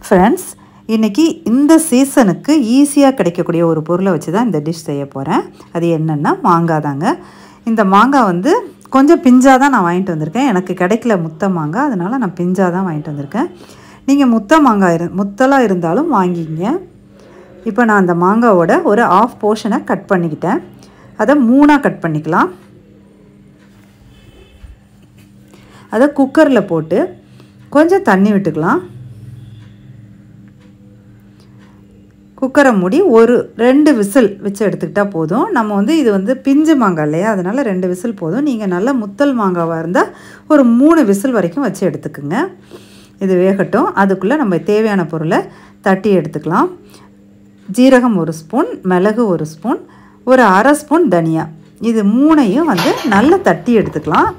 Friends, இன்றைக்கி இந்த சீசனுக்கு ஈஸியாக கிடைக்கக்கூடிய ஒரு பொருளை வச்சு தான் இந்த டிஷ் செய்ய போகிறேன். அது என்னென்னா மாங்காய் தாங்க. இந்த மாங்காய் வந்து கொஞ்சம் பிஞ்சாக தான் நான் வாங்கிட்டு வந்திருக்கேன். எனக்கு கிடைக்கல முத்த மாங்காய், அதனால் நான் பிஞ்சாக தான் வாங்கிட்டு வந்திருக்கேன். நீங்கள் முத்த மாங்காய் முத்தலாக இருந்தாலும் வாங்கிங்க. இப்போ நான் அந்த மாங்காவோட ஒரு ஆஃப் போர்ஷனை கட் பண்ணிக்கிட்டேன். அதை 3ஆக கட் பண்ணிக்கலாம். அதை குக்கரில் போட்டு கொஞ்சம் தண்ணி விட்டுக்கலாம். குக்கரை மூடி ஒரு 2 விசில் வச்சு எடுத்துக்கிட்டால் போதும். நம்ம வந்து இது வந்து பிஞ்சு மாங்காய் இல்லையா, அதனால் 2 விசில் போதும். நீங்கள் நல்ல முத்தல் மாங்காவாக இருந்தால் ஒரு 3 விசில் வரைக்கும் வச்சு எடுத்துக்குங்க. இது வேகட்டும். அதுக்குள்ளே நம்ம தேவையான பொருளை தட்டி எடுத்துக்கலாம். ஜீரகம் 1 ஸ்பூன், மிளகு 1 ஸ்பூன், ஒரு அரை ஸ்பூன் தனியா, இது 3ஐயும் வந்து நல்லா தட்டி எடுத்துக்கலாம்.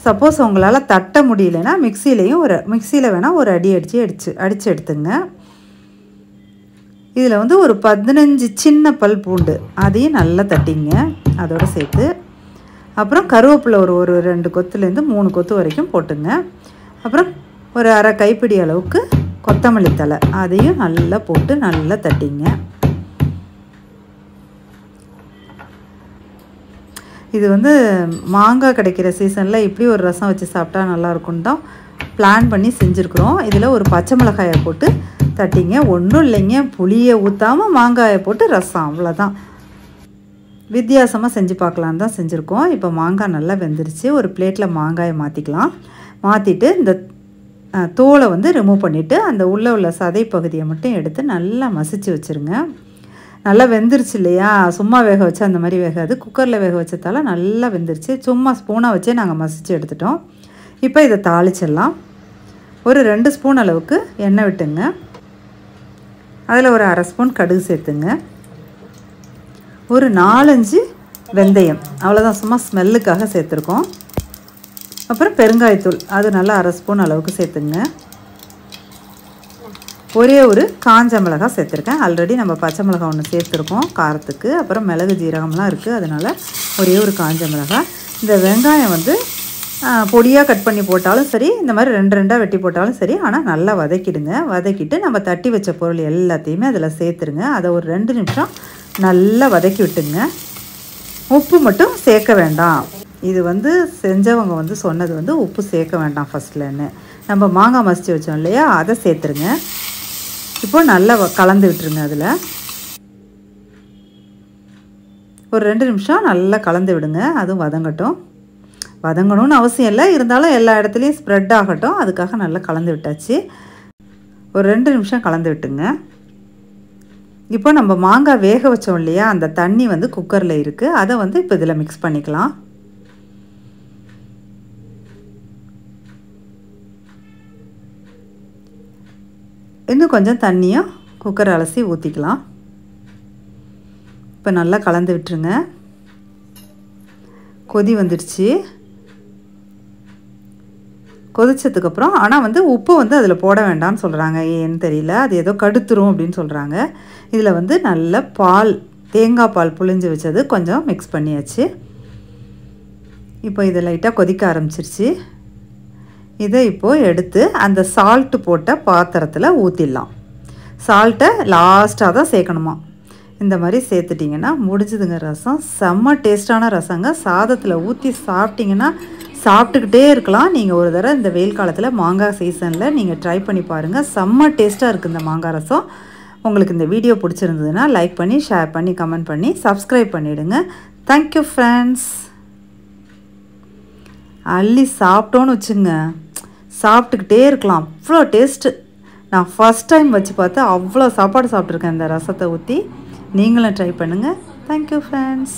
சப்போஸ் உங்களால் தட்ட முடியலன்னா மிக்சியில் வேணால் ஒரு அடி அடித்து எடுத்துங்க. இதில் வந்து ஒரு 15 சின்ன பல் பூண்டு, அதையும் நல்லா தட்டிங்க அதோடு சேர்த்து. அப்புறம் கருவேப்பிலை ஒரு 2 கொத்துலேருந்து 3 கொத்து வரைக்கும் போட்டுங்க. அப்புறம் ஒரு அரை கைப்பிடி அளவுக்கு கொத்தமல்லி தழை, அதையும் நல்லா போட்டு நல்லா தட்டிங்க. இது வந்து மாங்காய் கிடைக்கிற சீசனில் இப்படி ஒரு ரசம் வச்சு சாப்பிட்டா நல்லாயிருக்குன்னு தான் பிளான் பண்ணி செஞ்சுருக்குறோம். இதில் ஒரு பச்சை மிளகாயை போட்டு தட்டிங்க. ஒன்றும் இல்லைங்க, புளியை ஊற்றாமல் மாங்காயை போட்டு ரசம், அவ்வளோதான். வித்தியாசமாக செஞ்சு பார்க்கலான்னு தான் செஞ்சுருக்கோம். இப்போ மாங்காய் நல்லா வெந்துருச்சு. ஒரு பிளேட்டில் மாங்காயை மாற்றிக்கலாம். மாற்றிட்டு இந்த தோலை வந்து ரிமூவ் பண்ணிவிட்டு அந்த உள்ள சதை பகுதியை மட்டும் எடுத்து நல்லா மசிச்சு வச்சுருங்க. நல்லா வெந்துருச்சு இல்லையா, சும்மா வேக வச்சு அந்த மாதிரி வேகாது. குக்கரில் வேக வச்சதால நல்லா வெந்துருச்சு. சும்மா ஸ்பூனாக வச்சே நாங்கள் மசிச்சு எடுத்துட்டோம். இப்போ இதை தாளிச்சிடலாம். ஒரு 2 ஸ்பூன் அளவுக்கு எண்ணெய் விட்டுங்க. அதில் ஒரு அரை ஸ்பூன் கடுகு சேர்த்துங்க. ஒரு 4-5 வெந்தயம், அவ்வளோதான், சும்மா ஸ்மெல்லுக்காக சேர்த்துருக்கோம். அப்புறம் பெருங்காயத்தூள், அது நல்லா அரை ஸ்பூன் அளவுக்கு சேர்த்துங்க. ஒரே ஒரு காஞ்ச மிளகாய் சேர்த்துருக்கேன். ஆல்ரெடி நம்ம பச்சை மிளகாய் ஒன்று சேர்த்துருக்கோம் காரத்துக்கு. அப்புறம் மிளகு ஜீரகம்லாம் இருக்குது, அதனால் ஒரே ஒரு காஞ்ச மிளகாய். இந்த வெங்காயம் வந்து பொடியாக கட் பண்ணி போட்டாலும் சரி, இந்த மாதிரி 2 வெட்டி போட்டாலும் சரி, ஆனால் நல்லா வதக்கிடுங்க. வதக்கிட்டு நம்ம தட்டி வச்ச பொருள் எல்லாத்தையுமே அதில் சேர்த்துருங்க. அதை ஒரு 2 நிமிஷம் நல்லா வதக்கி விட்டுங்க. உப்பு மட்டும் சேர்க்க வேண்டாம். இது வந்து செஞ்சவங்க வந்து சொன்னது வந்து உப்பு சேர்க்க வேண்டாம் ஃபஸ்ட்லன்னு. நம்ம மாங்காய் மசிச்சு வச்சோம் இல்லையா, அதை சேர்த்துருங்க. இப்போ நல்லா கலந்து விட்டுருங்க. அதில் ஒரு 2 நிமிஷம் நல்லா கலந்து விடுங்க. அதுவும் வதங்கணும்னு அவசியம் இல்லை, இருந்தாலும் எல்லா இடத்துலையும் ஸ்ப்ரெட் ஆகட்டும், அதுக்காக நல்லா கலந்து விட்டாச்சு. ஒரு 2 நிமிஷம் கலந்து விட்டுங்க. இப்போ நம்ம மாங்காய் வேக வச்சோம் இல்லையா, அந்த தண்ணி வந்து குக்கரில் இருக்குது. அதை வந்து இப்போ இதில் மிக்ஸ் பண்ணிக்கலாம். இன்னும் கொஞ்சம் தண்ணியும் குக்கர் அலசி ஊற்றிக்கலாம். இப்போ நல்லா கலந்து விட்டுருங்க. கொதி வந்துடுச்சு. கொதிச்சதுக்கப்புறம் ஆனால் வந்து உப்பு வந்து அதில் போட வேண்டாம்னு சொல்கிறாங்க, ஏன்னு தெரியல, அது ஏதோ கடுத்துரும் அப்படின்னு சொல்கிறாங்க. இதில் வந்து நல்ல தேங்காய் பால் புழிஞ்சு வச்சது கொஞ்சம் மிக்ஸ் பண்ணியாச்சு. இப்போ இதை லைட்டாக கொதிக்க ஆரம்பிச்சிருச்சு. இதை இப்போது எடுத்து அந்த சால்ட்டு போட்ட பாத்திரத்தில் ஊற்றிடலாம். சால்ட்டை லாஸ்ட்டாக தான் சேர்க்கணுமா. இந்த மாதிரி சேர்த்துட்டிங்கன்னா முடிஞ்சுதுங்க ரசம். செம்ம டேஸ்ட்டான ரசங்க. சாதத்தில் ஊற்றி சாப்பிட்டிங்கன்னா சாப்பிட்டுக்கிட்டே இருக்கலாம். நீங்கள் ஒரு தடவை இந்த வெயில் காலத்தில் மாங்காய் சீசனில் நீங்கள் ட்ரை பண்ணி பாருங்கள். செம்ம டேஸ்ட்டாக இருக்குது இந்த மாங்காய் ரசம். உங்களுக்கு இந்த வீடியோ பிடிச்சிருந்ததுன்னா லைக் பண்ணி, ஷேர் பண்ணி, கமெண்ட் பண்ணி, சப்ஸ்கிரைப் பண்ணிவிடுங்க. Thank you friends. அள்ளி சாப்பிட்டோன்னு வச்சுங்க, சாப்பிட்டுக்கிட்டே இருக்கலாம், அவ்வளோ டேஸ்ட்டு. நான் ஃபஸ்ட் டைம் வச்சு பார்த்து அவ்வளோ சாப்பாடு சாப்பிட்ருக்கேன் இந்த ரசத்தை ஊற்றி. நீங்களும் ட்ரை பண்ணுங்கள். Thank you friends.